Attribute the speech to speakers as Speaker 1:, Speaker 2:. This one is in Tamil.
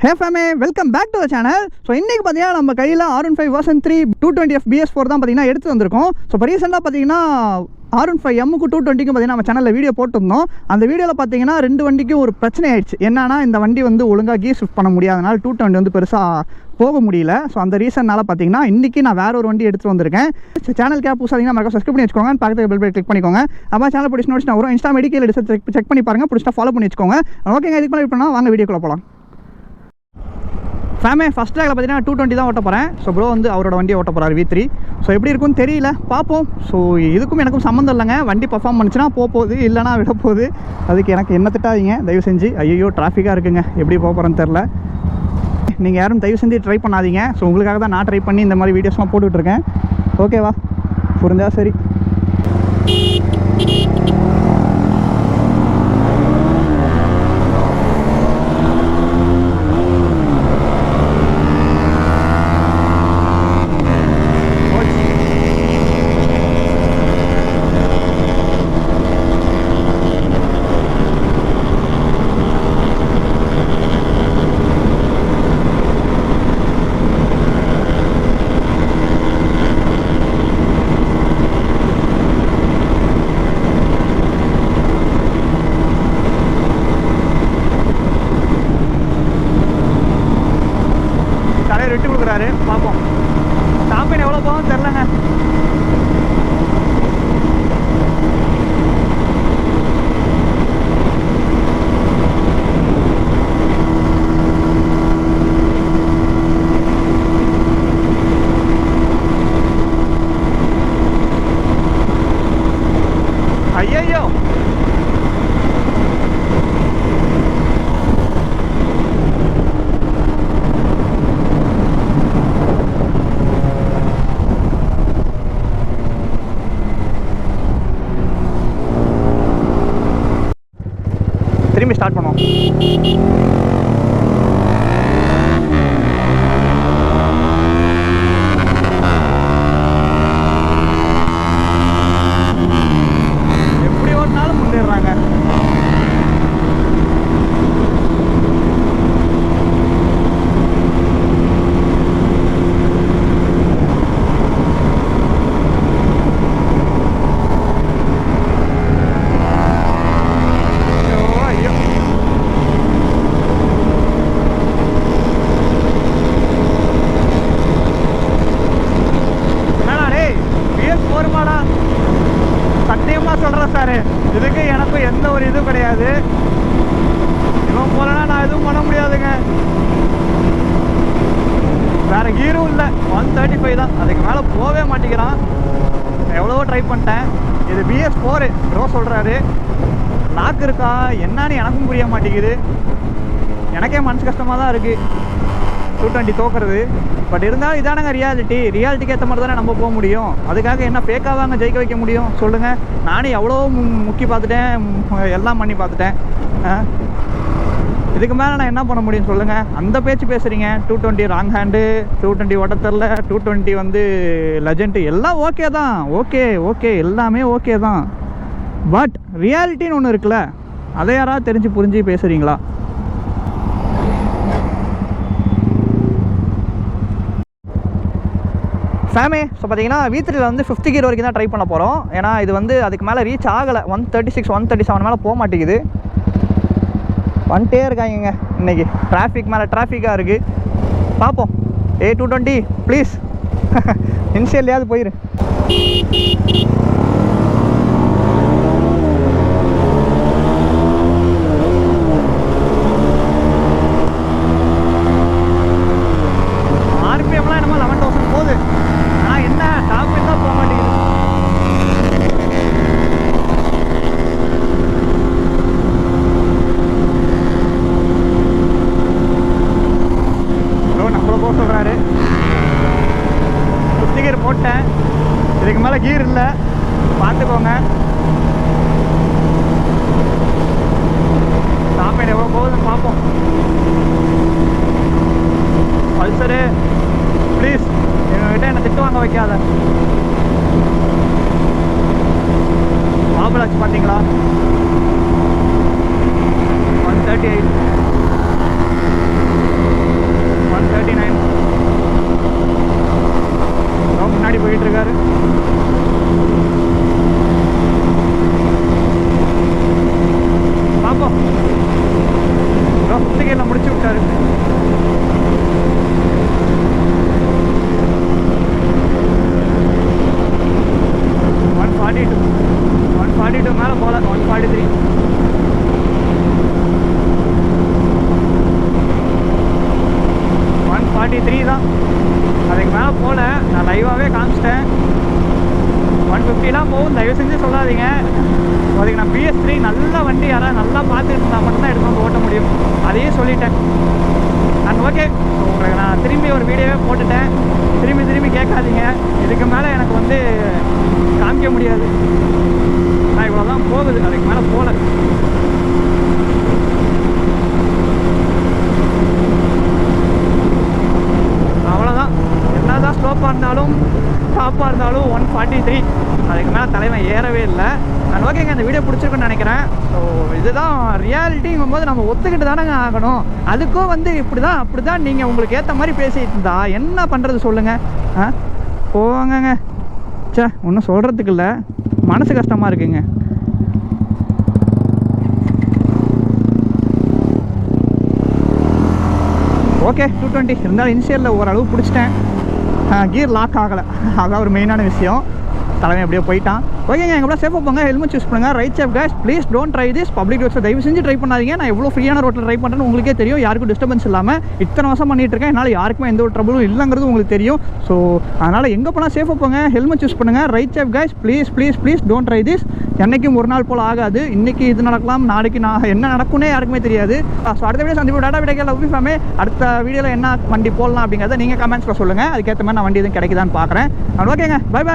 Speaker 1: Hey fam, welcome back to the channel. So இன்றைக்கி பார்த்தீங்கன்னா நம்ம கையில் R15 version 3 220F BS4 தான் பார்த்தீங்கன்னா எடுத்து வந்திருக்கோம். ஸோ இப்போ ரீசெண்டாக பார்த்தீங்கன்னா R15Mக்கு 220க்கும் பார்த்தீங்கன்னா நம்ம சேனலில் வீடியோ போட்டிருந்தோம். அந்த வீடியோவில் பார்த்தீங்கன்னா ரெண்டு வண்டிக்கும் ஒரு பிரச்சனை ஆயிடுச்சு. என்னன்னா இந்த வண்டி வந்து ஒழுங்காக கீர் ஷிஃப்ட் பண்ண முடியாதனால 220 வந்து பெருசாக போக முடியல. ஸோ அந்த ரீசன்னால் பார்த்தீங்கன்னா இன்றைக்கி நான் வேறு ஒரு வண்டி எடுத்துகிட்டு வந்திருக்கேன். சேனல் கேப் புதுசாக மறக்க சப்ஸ்கிரைப் பண்ணி வச்சுக்கோங்க, பக்கத்தில் பெல் பட்டன் கிளிக் பண்ணிக்கோங்க. அப்போ சேனல் பிடிச்சி நோட்ஸ் நான் வரும். இன்ஸ்டா மெடிக்கல் எடுத்து செக் பண்ணி பாருங்கள், பிடிச்சா ஃபாலோ பண்ணி வச்சுக்கோங்க. ஓகேங்க, இதுக்கு மேலே பண்ணால் வாங்க வீடியோக்குள்ளே போகலாம். ஃபேமே ஃபஸ்ட் ட்ராகில் பார்த்தீங்கன்னா 220 தான் ஓட்ட போகிறேன். ஸோ ப்ரோ வந்து அவரோட வண்டியை ஓட்ட போகிறார் V3. ஸோ எப்படி இருக்குன்னு தெரியல, பார்ப்போம். ஸோ இதுக்கும் எனக்கும் சம்மந்தம் இல்லைங்க. வண்டி பர்ஃபார்ம் பண்ணிச்சுன்னா போகுது, இல்லைனா விட போகுது. அதுக்கு எனக்கு என்ன திட்டாதீங்க தயவு செஞ்சு. ஐயோ டிராஃபிக்காக இருக்குங்க, எப்படி போக போகிறேன்னு தெரில. நீங்கள் யாரும் தயவு செஞ்சு ட்ரை பண்ணாதீங்க. ஸோ உங்களுக்காக தான் நான் ட்ரை பண்ணி இந்த மாதிரி வீடியோஸ்லாம் போட்டுட்ருக்கேன். ஓகேவா, புரிஞ்சா சரி. விட்டு கொடுக்குறாரு, பார்ப்போம். ஷாம்பின் எவ்வளோ போகும் தெரிலங்க. ஐயோ திரும்பி ஸ்டார்ட் பண்ணுவோம். எப்படி ஓட்டினாலும் முன்னேறாங்க. சத்தியமாக சொல்கிறேன் சார், இதுக்கு எனக்கும் எந்த ஒரு இதுவும் கிடையாது. இவன் போலனா நான் எதுவும் பண்ண முடியாதுங்க. வேறு கீரும் இல்லை, 135 தான். அதுக்கு மேலே போகவே மாட்டேங்கிறான். எவ்வளவோ ட்ரை பண்ணிட்டேன். இது BS4 ப்ரோ சொல்கிறாரு. லாக் இருக்கா என்னன்னு எனக்கும் புரிய மாட்டேங்குது. எனக்கே மனசு கஷ்டமாக தான் இருக்குது 220 தோக்கிறது. பட் இருந்தாலும் இதானங்க ரியாலிட்டிக்கு ஏற்ற மாதிரி தானே நம்ம போக முடியும். அதுக்காக என்ன ஃபேக்காக தாங்க ஜெயிக்க வைக்க முடியும் சொல்லுங்கள். நானும் எவ்வளோ முக்கி பார்த்துட்டேன், எல்லாம் பண்ணி பார்த்துட்டேன். இதுக்கு மேலே நான் என்ன பண்ண முடியும் சொல்லுங்கள். அந்த பேச்சு பேசுகிறீங்க. 220 ராங் ஹேண்டு, 220 ஓட்டத்தரில், 220 வந்து லெஜெண்டு, எல்லாம் ஓகே தான். ஓகே எல்லாமே ஓகே தான். பட் ரியாலிட்டின்னு ஒன்று இருக்குல்ல, அதை யாராவது தெரிஞ்சு புரிஞ்சு பேசுகிறீங்களா? ஃபேமே ஸோ பார்த்தீங்கன்னா V3ல வந்து 5th கியர் வரைக்கும் தான் ட்ரை பண்ண போகிறோம். ஏன்னா இது வந்து அதுக்கு மேலே ரீச் ஆகலை. 136 137 மேலே போக மாட்டேங்குது. வந்துட்டே இருக்காங்க இன்றைக்கி. டிராஃபிக் மேலே டிராஃபிக்காக இருக்குது. பார்ப்போம். 220 ப்ளீஸ் இன்ஷியல்லையாவது போயிரு. RPMலாம் என்னமோ 11,000 போகுது. ஆனால் என்ன டாப்பில் தான் போக மாட்டேங்குது. நம்மள போக சொல்கிறாரு. 5th கியர் போட்டேன், இதுக்கு மேலே கீர் இல்லை. கிளம்போ. புத்திகையில் முடிச்சு விட்டாரு. ஒன் 42 மேலே போகல. 143. தான். அதுக்கு மேலே போகல. நான் லைவாகவே காமிச்சிட்டேன். 150 போகும். தயவு செஞ்சு சொல்லாதீங்க. அதுக்கு நான் PS3 நல்ல வண்டி யாராவது நல்லா பார்த்துட்டு இருந்தால் மட்டும்தான் எடுத்து வந்து ஓட்ட முடியும். அதையே சொல்லிட்டேன். அண்ட் ஓகே, உங்களுக்கு நான் திரும்பி ஒரு வீடியோவே போட்டுட்டேன். திரும்பி கேட்காதீங்க. இதுக்கு மேலே எனக்கு வந்து காமிக்க முடியாது. நான் இவ்வளோ தான் போகுது. அதுக்கு மேலே போகல. அவ்வளோதான். என்னதான் ஸ்லோப்பாக இருந்தாலும் டாப்பாக இருந்தாலும் 143. அதுக்கு மேலே தலைவன் ஏறவே இல்லை. நான் ஓகேங்க, இந்த வீடியோ பிடிச்சிருக்குன்னு நினைக்கிறேன். ஸோ இதுதான் ரியாலிட்டிங்கும் போது நம்ம ஒத்துக்கிட்டு தானேங்க ஆகணும். அதுக்கும் வந்து அப்படி தான் நீங்கள் உங்களுக்கு ஏற்ற மாதிரி பேசிட்டு இருந்தா என்ன பண்ணுறது சொல்லுங்கள். போவாங்கங்க. சே, ஒன்றும் சொல்கிறதுக்கு இல்லை. மனசு கஷ்டமாக இருக்குங்க. ஓகே, 220 இருந்தாலும் இனிஷியலில் ஓரளவு பிடிச்சிட்டேன். கியர் லாக் ஆகலை. அதான் ஒரு மெயினான விஷயம். தலைமை அப்படியே போயிட்டான். ஓகேங்க, எங்கள் சேஃபாக போங்க. ஹெல்மெட் யூஸ் பண்ணுங்கள். Ride safe guys. Please don't try this public ரோட்ஸை தயவு செஞ்சு ட்ரை பண்ணாதீங்க. நான் எவ்வளோ ஃப்ரீயான ரோட்டில் ட்ரை பண்ணுறேன்னு உங்களுக்கே தெரியும். யாருக்கும் டிஸ்டர்பன்ஸ் இல்லாமல் இத்தனை வருஷம் பண்ணிட்டு இருக்கேன். என்னால் யாருக்குமே எந்த ஒரு ட்ரபிளும் இல்லைங்கிறது உங்களுக்கு தெரியும். ஸோ அதனால் எங்கே போனால் சேஃபாக போங்க. ஹெல்மெட் யூஸ் பண்ணுங்கள். Ride safe guys. Please don't try this. என்றைக்கும் ஒரு நாள் போல் ஆகாது. இன்றைக்கி இது நடக்கலாம், நாளைக்கு நான் என்ன நடக்கும்னே யாருக்குமே தெரியாது. ஸோ அடுத்த வீடியோ சந்திப்பு டாடா விடைகள் லவ் ஃபேமே. அடுத்த வீடியோவில் என்ன வண்டி போடலாம் அப்படிங்கிறத நீங்கள் கமெண்ட்ஸில் சொல்லுங்கள். அதுக்கேற்ற மாதிரி நான் வண்டி எதுவும் கிடைக்குதான்னு பார்க்குறேன். ஓகேங்க, பை.